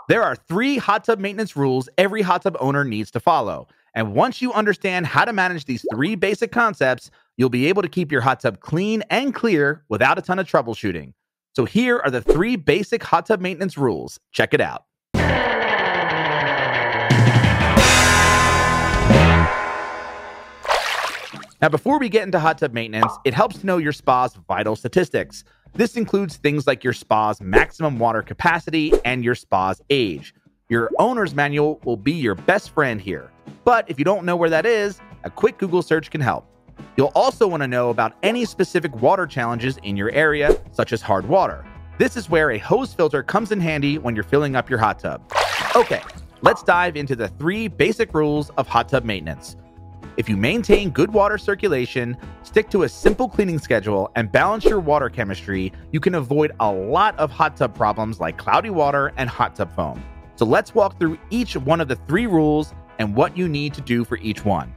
There are 3 hot tub maintenance rules every hot tub owner needs to follow. And once you understand how to manage these 3 basic concepts, you'll be able to keep your hot tub clean and clear without a ton of troubleshooting. So here are the 3 basic hot tub maintenance rules. Check it out. Now, before we get into hot tub maintenance, it helps to know your spa's vital statistics. This includes things like your spa's maximum water capacity and your spa's age. Your owner's manual will be your best friend here. But if you don't know where that is, a quick Google search can help. You'll also want to know about any specific water challenges in your area, such as hard water. This is where a hose filter comes in handy when you're filling up your hot tub. Okay, let's dive into the 3 basic rules of hot tub maintenance. If you maintain good water circulation, stick to a simple cleaning schedule, and balance your water chemistry, you can avoid a lot of hot tub problems like cloudy water and hot tub foam. So let's walk through each one of the 3 rules and what you need to do for each one.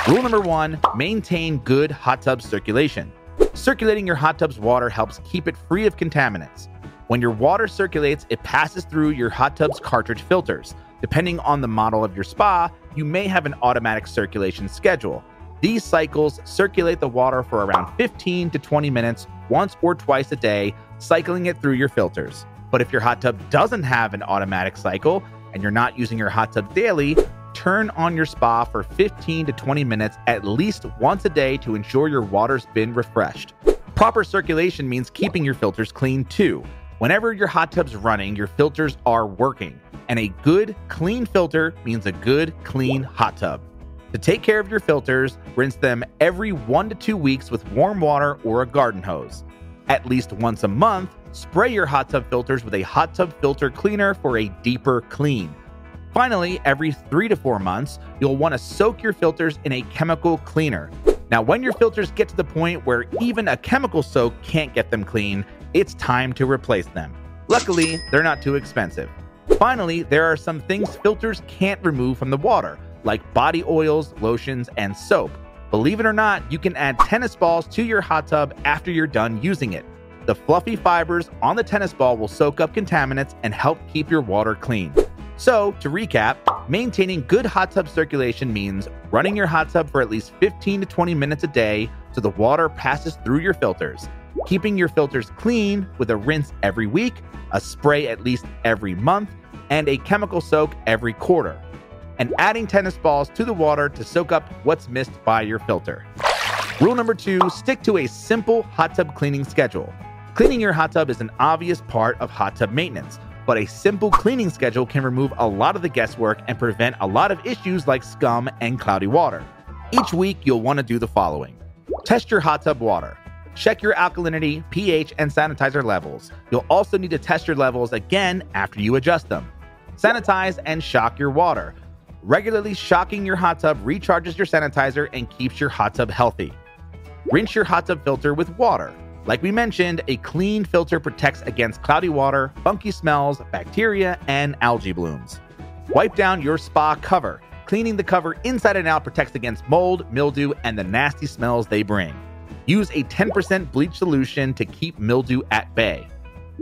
Rule number 1, maintain good hot tub circulation. Circulating your hot tub's water helps keep it free of contaminants. When your water circulates, it passes through your hot tub's cartridge filters. Depending on the model of your spa, you may have an automatic circulation schedule. These cycles circulate the water for around 15 to 20 minutes once or twice a day, cycling it through your filters. But if your hot tub doesn't have an automatic cycle and you're not using your hot tub daily, turn on your spa for 15 to 20 minutes at least once a day to ensure your water's been refreshed. Proper circulation means keeping your filters clean too. Whenever your hot tub's running, your filters are working. And a good, clean filter means a good, clean hot tub. To take care of your filters, rinse them every 1 to 2 weeks with warm water or a garden hose. At least once a month, spray your hot tub filters with a hot tub filter cleaner for a deeper clean. Finally, every 3 to 4 months, you'll want to soak your filters in a chemical cleaner. Now, when your filters get to the point where even a chemical soak can't get them clean, it's time to replace them. Luckily, they're not too expensive. Finally, there are some things filters can't remove from the water, like body oils, lotions, and soap. Believe it or not, you can add tennis balls to your hot tub after you're done using it. The fluffy fibers on the tennis ball will soak up contaminants and help keep your water clean. So, to recap, maintaining good hot tub circulation means running your hot tub for at least 15 to 20 minutes a day so the water passes through your filters. Keeping your filters clean with a rinse every week, a spray at least every month, and a chemical soak every quarter. And adding tennis balls to the water to soak up what's missed by your filter. Rule number 2, stick to a simple hot tub cleaning schedule. Cleaning your hot tub is an obvious part of hot tub maintenance, but a simple cleaning schedule can remove a lot of the guesswork and prevent a lot of issues like scum and cloudy water. Each week, you'll want to do the following. Test your hot tub water. Check your alkalinity, pH, and sanitizer levels. You'll also need to test your levels again after you adjust them. Sanitize and shock your water. Regularly shocking your hot tub recharges your sanitizer and keeps your hot tub healthy. Rinse your hot tub filter with water. Like we mentioned, a clean filter protects against cloudy water, funky smells, bacteria, and algae blooms. Wipe down your spa cover. Cleaning the cover inside and out protects against mold, mildew, and the nasty smells they bring. Use a 10% bleach solution to keep mildew at bay.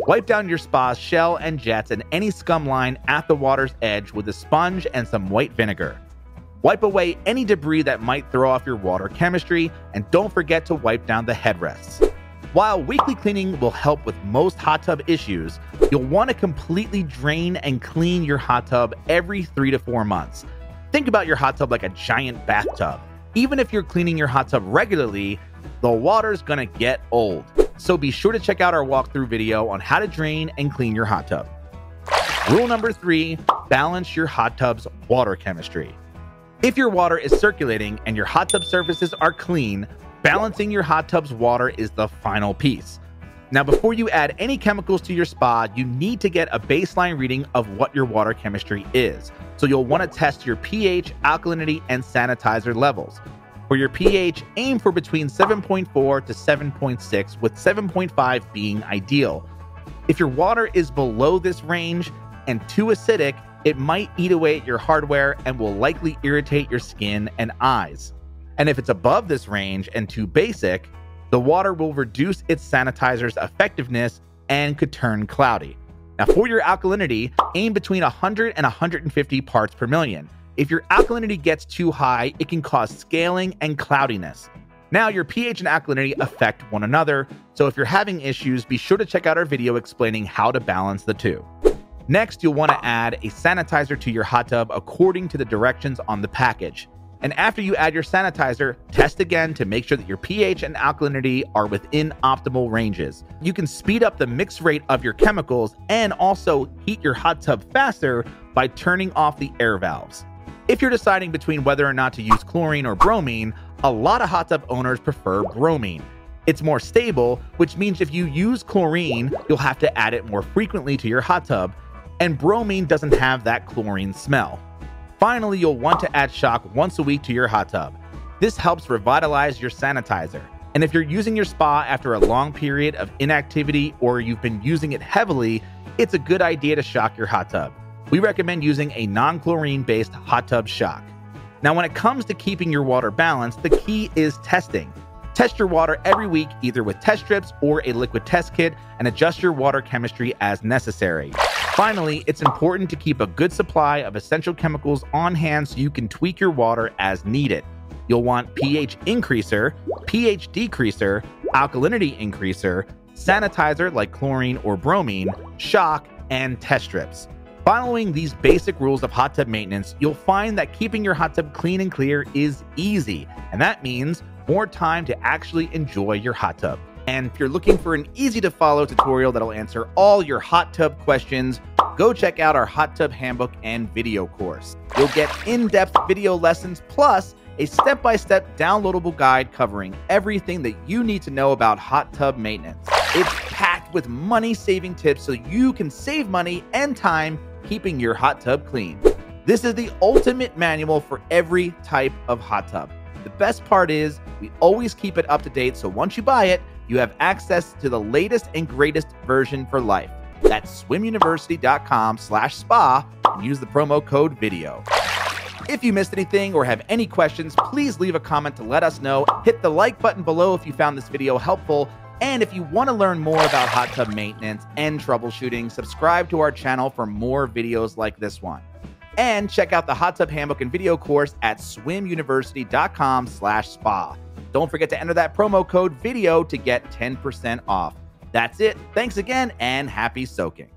Wipe down your spa's shell and jets and any scum line at the water's edge with a sponge and some white vinegar. Wipe away any debris that might throw off your water chemistry, and don't forget to wipe down the headrests. While weekly cleaning will help with most hot tub issues, you'll want to completely drain and clean your hot tub every 3 to 4 months. Think about your hot tub like a giant bathtub. Even if you're cleaning your hot tub regularly, the water's gonna get old. So be sure to check out our walkthrough video on how to drain and clean your hot tub. Rule number 3, balance your hot tub's water chemistry. If your water is circulating and your hot tub surfaces are clean, balancing your hot tub's water is the final piece. Now, before you add any chemicals to your spa, you need to get a baseline reading of what your water chemistry is. So you'll want to test your pH, alkalinity, and sanitizer levels. For your pH, aim for between 7.4 to 7.6, with 7.5 being ideal. If your water is below this range and too acidic, it might eat away at your hardware and will likely irritate your skin and eyes. And if it's above this range and too basic, the water will reduce its sanitizer's effectiveness and could turn cloudy. Now, for your alkalinity, aim between 100 and 150 parts per million. If your alkalinity gets too high, it can cause scaling and cloudiness. Now, your pH and alkalinity affect one another, so if you're having issues, be sure to check out our video explaining how to balance the two. Next, you'll want to add a sanitizer to your hot tub according to the directions on the package. And after you add your sanitizer, test again to make sure that your pH and alkalinity are within optimal ranges. You can speed up the mix rate of your chemicals and also heat your hot tub faster by turning off the air valves. If you're deciding between whether or not to use chlorine or bromine, a lot of hot tub owners prefer bromine. It's more stable, which means if you use chlorine, you'll have to add it more frequently to your hot tub, and bromine doesn't have that chlorine smell. Finally, you'll want to add shock once a week to your hot tub. This helps revitalize your sanitizer. And if you're using your spa after a long period of inactivity or you've been using it heavily, it's a good idea to shock your hot tub. We recommend using a non-chlorine-based hot tub shock. Now, when it comes to keeping your water balanced, the key is testing. Test your water every week, either with test strips or a liquid test kit, and adjust your water chemistry as necessary. Finally, it's important to keep a good supply of essential chemicals on hand so you can tweak your water as needed. You'll want pH increaser, pH decreaser, alkalinity increaser, sanitizer like chlorine or bromine, shock, and test strips. Following these basic rules of hot tub maintenance, you'll find that keeping your hot tub clean and clear is easy, and that means more time to actually enjoy your hot tub. And if you're looking for an easy-to-follow tutorial that'll answer all your hot tub questions, go check out our hot tub handbook and video course. You'll get in-depth video lessons plus a step-by-step downloadable guide covering everything that you need to know about hot tub maintenance. It's packed with money-saving tips so you can save money and time keeping your hot tub clean. This is the ultimate manual for every type of hot tub. The best part is we always keep it up to date, so once you buy it, you have access to the latest and greatest version for life. That's swimuniversity.com/spa and use the promo code VIDEO. If you missed anything or have any questions, please leave a comment to let us know. Hit the like button below if you found this video helpful. And if you want to learn more about hot tub maintenance and troubleshooting, subscribe to our channel for more videos like this one. And check out the hot tub handbook and video course at swimuniversity.com/spa. Don't forget to enter that promo code VIDEO to get 10% off. That's it. Thanks again and happy soaking.